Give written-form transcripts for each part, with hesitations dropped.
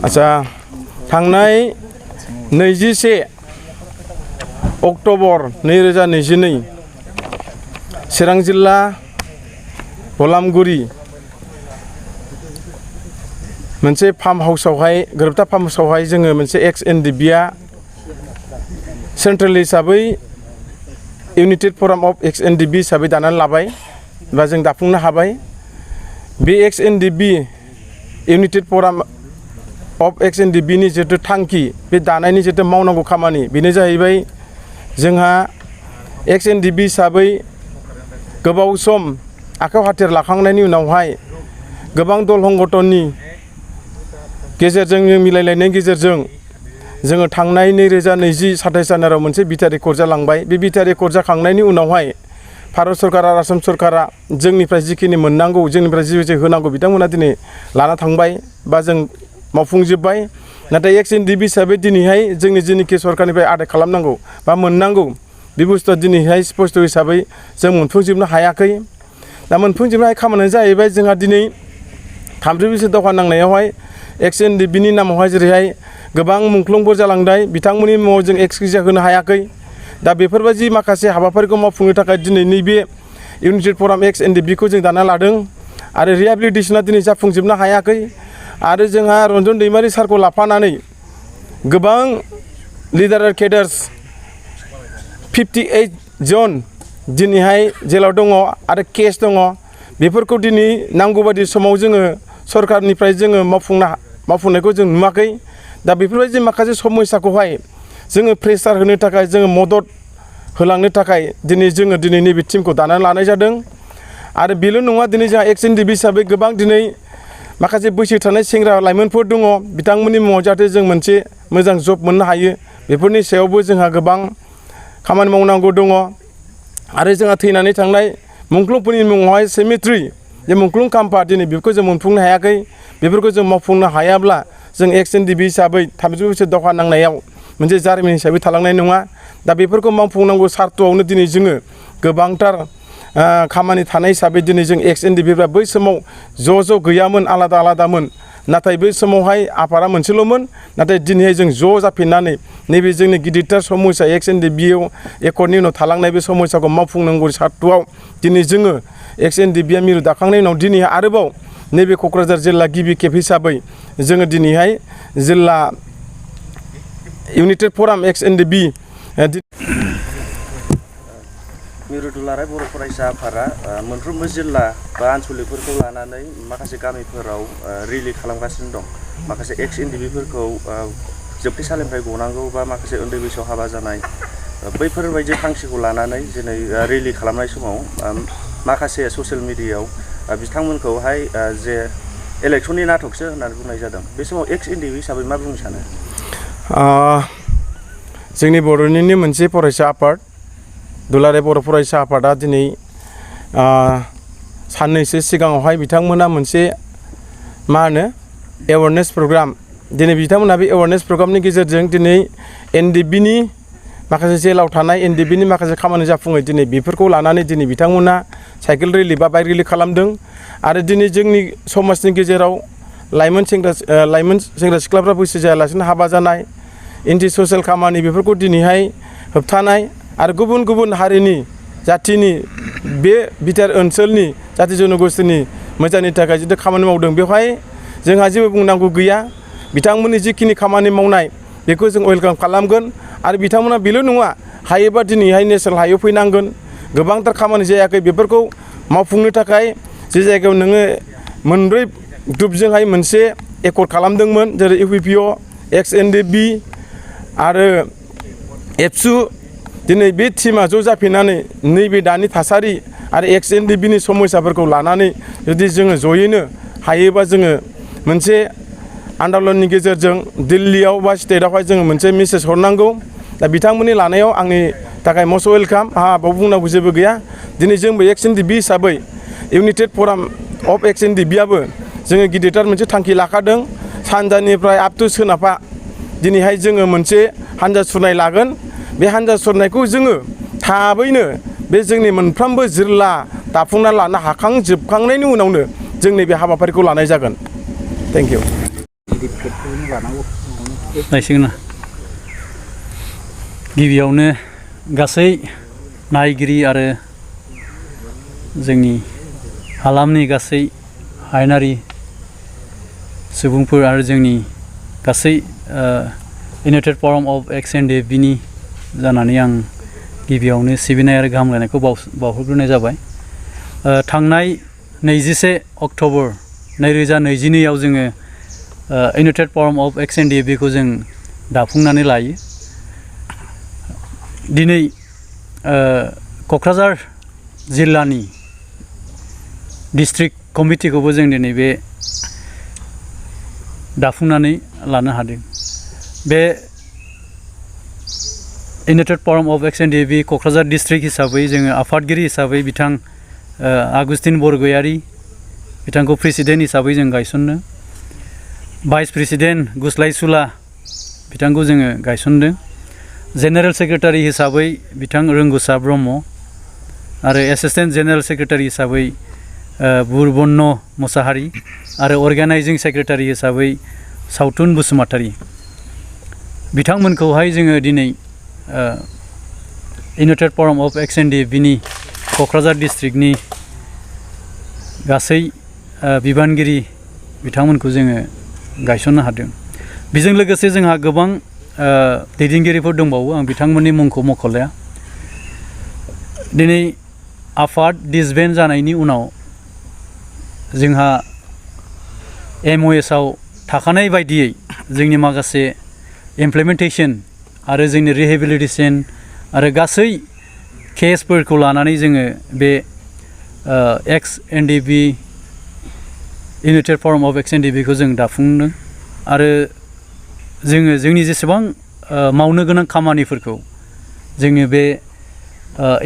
आच्छा थांनाय 21 अक्ट'बर 2022 चिरां जिल्ला बलामगुरि मोनसे फार्म हाउसावहाय गोरोबथा फार्म हाउसावहाय जोङो मोनसे एक्स एनडिबिआ सेन्ट्रेल हिसाबै इउनाइटेड फराम अफ एक्स एनडिबि हिसाबै दानानै लाबाय बा जों दाफुंनो हाबाय। बे एक्स एनडिबि इउनाइटेड फराम अफ एक्स एनडिबिनि जितु थांखि बे दानायनि जितु मावनांगौ खामानि बेनो जाहैबाय जोंहा एक्स एनडिबि हिसाबै गोबाव सम आखायाव हाथियार लाखांनायनि उनावहाय गोबां दल संगठननि गेजेरजों मिलायलायनायनि गेजेरजों जोङो थांनाय 2020-27 जानुवारियाव मोनसे बिथा रेकर्ड जालांबाय। बे बिथा रेकर्ड जाखांनायनि उनावहाय भारत सरकार आरो आसाम सरकारा जोंनिफ्राय जिखिनि मोननांगौ जोंनिफ्राय जि होनांगौ बिथांमोना दिनै लाना थांबाय बा जों मावफुंजोब्बाय। नाथाय एक्स एनडिबि हिसाबै दिनैहाय जोंनि जेनिखि सरकारनिफ्राय आदाय खालामनांगौ बा मोननांगौ बे बुस्थुआ दिनैहाय स्पष्ट हिसाबै जों मोनफुंजोबनो हायाखै। दा मोनफुंजोबनो हायै खामानिया जाहैबाय जोंहा दिनै 30 बोसोर दावहा नांनायावहाय एक्स एनडिबिनि नामावहाय जेरैहाय गोबां मुंख्लंफोर जालांनाय बिथांमोननि मुङाव जों एक्सक्यूज होनो हायाखै। दा बेफोरबायदि माखासे हाबाफारिखौ मावफुंनो थाखाय दिनै नैबे इउनाइटेड फराम एक्स एनडिबिखौ जों दाना लादों आरो रिहेबिलिटेसना दिनै जाफुंजोबनो हायाखै। आरो जोंहा रन्जन दैमारि सारखौ लाफानानै गोबां लिडार केडार्स 58 जन दिनैहाय जेलाव दङ आरो केस दङ। बेफोरखौ दिनै नांगौ बायदि समाव जोङो सरकारनिफ्राय जोङो मावफुंनायखौ जों नुवाखै। दा बेफोरबायदि माखासे समस्याखौहाय जोङो प्रेसार होनो थाखाय जोङो मदद होलांनो थाखाय दिनै नैबे टीमखौ दानानै लानाय जादों। आरो बेल' नङा, दिनै जोंहा एक्स एनडिबि हिसाबै गोबां दिनै माखासे बैसो थानाय सेंग्रा लाइमोनफोर दङ बिथांमोननि मुङाव जाहाथे जों मोनसे मोजां जब मोननो हायो बेफोरनि सायावबो जोंहा गोबां खामानि मावनांगौ दङ। आरो जोंहा थैनानै थांनाय मुंख्लंफोरनि मुङावहाय सेमेट्रि जे मुंख्लं खाम्फा दिनै बेफोरखौ जों मोनफुंनो हायाखै। बेफोरखौ जों मावफुंनो हायाब्ला जों एक्स एनडिबि हिसाबै 30 बोसोर दावहा नांनायाव मोनसे जारिमिन हिसाबै थालांनाय नङा। दा बेफोरखौ मावफुंनांगौ सार्थआवनो दिनै जोङो गोबांथार खामानि थानाय हिसाबै दिनै जों एक्स एनडिबिफ्रा बै समाव ज' गैयामोन, आलादा आलादामोन। नाथाय बै समावहाय आफादा मोनसेल'मोन। नाथाय दिनैहाय जों ज' जाफिननानै नैबे जोंनि गिदिरथार समस्या एक्स एनडिबिआव एकर्डनि उनाव थालांनाय बे समस्याखौ मावफुंनांगौ सार्थआव दिनै जोङो एक्स एनडिबिआ मिरु दाखांनायनि उनाव दिनै आरोबाव नैबे क'क्राझार जिल्ला गिबि खेब हिसाबै जोङो दिनैहाय जिल्ला इउनाइटेड फराम एक्स एनडिबि मिरु दुलाराय बर' फरायसा आफादा मोनफ्रोमबो जिल्ला बा आनसलिकफोरखौ लानानै माखासे गामिफोराव रिलि खालामगासिनो दं। माखासे एक्स एनडिबिफोरखौ जोबथेसालिनिफ्राय गनांगौ बा माखासे उन्दै बैसोआव हाबा जानाय बैफोरबायदि थांखिखौ लानानै दिनै रिलि खालामनाय समाव माखासे ससियेल मिडियायाव बिथांमोनखौहाय जे इलेक्सननि नाटकसो होननानै बुंनाय जादों। बे समाव एक्स एनडिबि हिसाबै मा बुंनो सानो? जोंनि बर'निनो मोनसे फरायसा आफाद दुलाराय बर' फरायसा आफादा दिनै साननैसो सिगाङावहाय बिथांमोना मोनसे एवारनेस प्रग्राम दिनै बिथांमोना बे एवारनेस प्रग्रामनि गेजेरजों दिनै एनडिबिनि माखासे जेलाव थानाय एनडिबिनि माखासे खामानि जाफुङै दिनै बेफोरखौ लानानै दिनै बिथांमोना साइकेल रेलि बा बाइक रेलि खालामदों। आरो दिनै जोंनि समाजनि गेजेराव लाइमोन सेंग्रा सिख्लाफ्रा बैसो जायालासिनो हाबा जानाय एन्टि ससियेल खामानि बेफोरखौ दिनैहाय होबथानाय आरो गुबुन गुबुन हारिनि जाथिनि बे बिटिआर ओनसोलनि जाथि जनगोष्ठीनि मोजांनि थाखाय जितु खामानि मावदों बेवहाय जोंहा जेबो बुंनांगौ गैया। बिथांमोननि जिखिनि खामानि मावनाय बेखौ जों वेलकाम खालामगोन। आरो बिथांमोना बेल' नङा, हायोबा दिनैहाय नेसनेल हाइवे फैनांगोन। गोबांथार खामानि जायाखै बेफोरखौ मावफुंनो थाखाय जे जायगायाव नोङो मोनब्रै ग्रुपजोंहाय मोनसे एकर्ड खालामदोंमोन, जेरै इउपिपिअ, एक्स एनडिबि आरो एबसु। दिनै बे टीमा ज' जाफिननानै नैबे दानि थासारि आरो एक्स एनडिबिनि समस्याफोरखौ लानानै जुदि जोङो ज'यैनो हायोबा जोङो मोनसे आन्दलननि गेजेरजों दिल्लीयाव बा स्टेटआवहाय जोङो मोनसे मेसेज हरनांगौ। दा बिथांमोननि लानायाव आंनि थाखाय मस्ट वेलकाम। आंहा बाव बुंनांगौ जेबो गैया। दिनै जोंबो एक्स एनडिबि हिसाबै इउनाइटेड फराम अफ एक्स एनडिबिआबो जोङो गिदिरथार मोनसे थांखि लाखादों। सानजानिफ्राय आप टु सोनाबहा दिनैहाय जोङो मोनसे हान्जा सुरनाय लागोन। बे हान्जा सुरनायखौ जोङो थाबैनो बे जोंनि मोनफ्रोमबो जिल्ला दाफुंना लानो हाखांजोबखांनायनि उनावनो जोंनि बे हाबाफारिखौ लानाय जागोन। Thank you. सार्टिफिकेटखौनो लानांगौ नायसिगोन ना गिबियावनो गासै नायगिरि आरो जोंनि हालामनि गासै हायेनारि सुबुंफोर आरो जोंनि गासै इउनाइटेड फराम अफ एक्स एनडिएफबिनि जानानै आं गिबियावनो सिबिनाय आरो गाहाम हामलायनायखौ बावहरग्रोनाय जाबाय। थांनाय 21 अक्ट'बर 2022आव जोङो इउनाइटेड फराम अफ एक्स एनडिएफबिखौ जों दाफुंनानै लायो। दिनै क'क्राझार जिल्लानि डिस्ट्रिक्ट कमिटिखौबो जों दिनै बे दाफुंनानै लानो हादों। बे united forum of ex NDFB Kokrajhar district हिसाबै जोङो आफादगिरि हिसाबै बिथां आगुस्टिन बरगयारि बिथांखौ प्रेसिडेन्ट हिसाबै जों गायसनदों। भाइस प्रेसिडेन्ट गुस्लाय सुला बिथांखौ जोङो गायसनदों। जेनेरेल सेक्रेटारि हिसाबै बिथां रोंगोसा ब्रह्म आरो एसिस्टेन्ट जेनेरेल सेक्रेटारि हिसाबै बुरबन्न मुसाहारि आरो अर्गानाइजिं सेक्रेटारि हिसाबै सावथुन बसुमतारी बिथांमोनखौहाय जोङो दिनै इउनाइटेड फराम अफ एक्स एनडिएफबिनि क'क्राझार डिस्ट्रिक्टनि गासै बिबानगिरि बिथांमोनखौ जोङो गायसननो हादों। बेजों लोगोसे जोंहा गोबां दैदेनगिरिफोर दंबावो आं बिथांमोननि मुंखौ मख'लाया। दिनै आफाद डिसबेन्ड जानायनि उनाव जोंहा MOS आव थाखानाय बायदियै जोंनि माखासे इमप्लिमेन्टेसन आरो जोंनि रिहेबिलिटेसन आरो गासै केसफोरखौ लानानै जोङो बे एक्स एनडिएफबि इउनाइटेड फराम अफ एक्स एनडिएफबिखौ जों दाफुंदों आरो जोङो जोंनि जेसेबां मावनो गोनां खामानिफोरखौ जोङो बे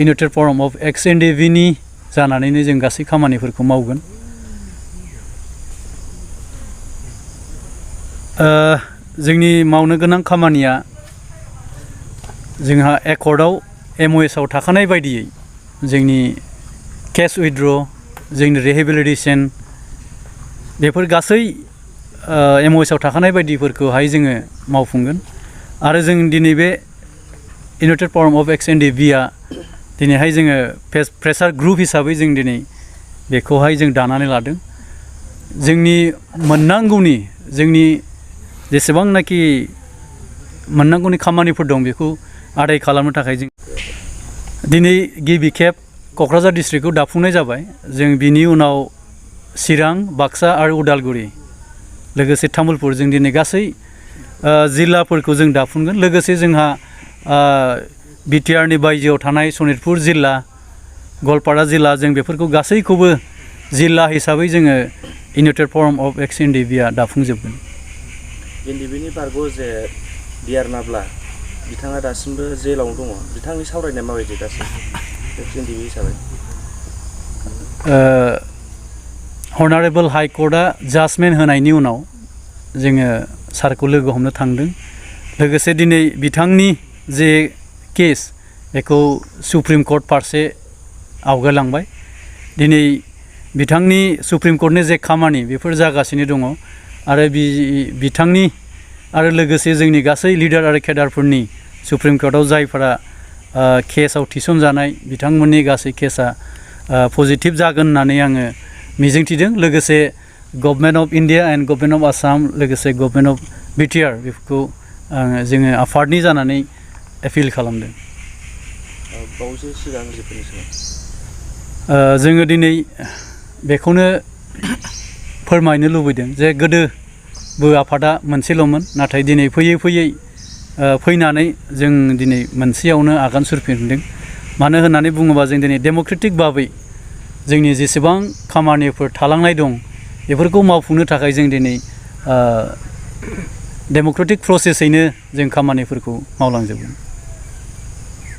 इउनाइटेड फराम अफ एक्स एनडिएफबिनि जानानैनो जों गासै खामानिफोरखौ मावगोन। जोंनि मावनो गोनां खामानिया जोंहा एकर्डआव MOS आव थाखानाय बायदियै जोंनि केस उइथड्र जोंनि रिहेबिलिटेसन बेफोर गासै MOS आव थाखानाय बायदिफोरखौहाय जोङो मावफुंगोन आरो जों दिनै बे इउनाइटेड फराम अफ एक्स एनडिएफबिआ दिनैहाय जोङो प्रेसार ग्रुप हिसाबै जों दिनै बेखौहाय जों दानानै लादों। जोंनि मोननांगौनि जोंनि जेसेबांनाखि मोननांगौनि खामानिफोर दं बेखौ आदाय खालामनो थाखाय जों दिनै गिबि खेब क'क्राझार डिस्ट्रिक्टखौ दाफुंनाय जाबाय। जों बिनि उनाव चिरां, बाक्सा आरो उदालगुरि लोगोसे तामुलपुर जों दिनै गासै जिल्लाफोरखौ जों दाफुंगोन। लोगोसे जोंहा बिटिआरनि बायजोआव थानाय सनितपुर जिल्ला, गवालपारा जिल्ला जों बेफोरखौ गासैखौबो जिल्ला हिसाबै जोङो इउनाइटेड फराम अफ एक्स एनडिएफबिआ दाफुंजोबगोन। एनडिएफबिनि बारग' जे बिआर नाब्ला बिथाङा दासिमबो जेलावनो दङ। बिथांनि सावरायनाया माबायदि दासिम एक्स एनडिएफबि हिसाबै? अनारेबल हाइ कर्टआ जाजमेन्ट होनायनि उनाव जोङो सारखौ लोगो हमनो थांदों। लोगोसे दिनै बिथांनि जे केस बेखौ सुप्रिम कर्ट फारसे आवगायलांबाय। दिनै बिथांनि सुप्रिम कर्टनि जे खामानि बेफोर जागासिनो दङ आरो बिथांनि आरो लोगोसे जोंनि गासै लिडार आरो केडारफोरनि सुप्रिम कर्टआव जायफोरा केसआव थिसनजानाय बिथांमोननि गासै केसआ पजिटिभ जागोन होननानै आङो मिजिंथिदों। लोगोसे government of India and government of Assam लोगोसे गभर्नमेन्ट अफ बिटिआर बेफोरखौ जोङो आफादनि जानानै एपिल खालामदों। बावैसो सिगां जिफोरनि सिगां जोङो दिनै बेखौनो फोरमायनो लुबैदों जे गोदोबो आफादा मोनसेल'मोन, नाथाय दिनै फैयै फैयै फैनानै जों दिनै मोनसेयावनो आगान सुरफिनदों। मानो होननानै बुङोबा जों दिनै डेम'क्रेटिक भाबै जोंनि जेसेबां खामानिफोर थालांनाय दं बेफोरखौ मावफुंनो थाखाय जों दिनै डेम'क्रेटिक प्रसेसैनो जों खामानिफोरखौ मावलांजोबगोन।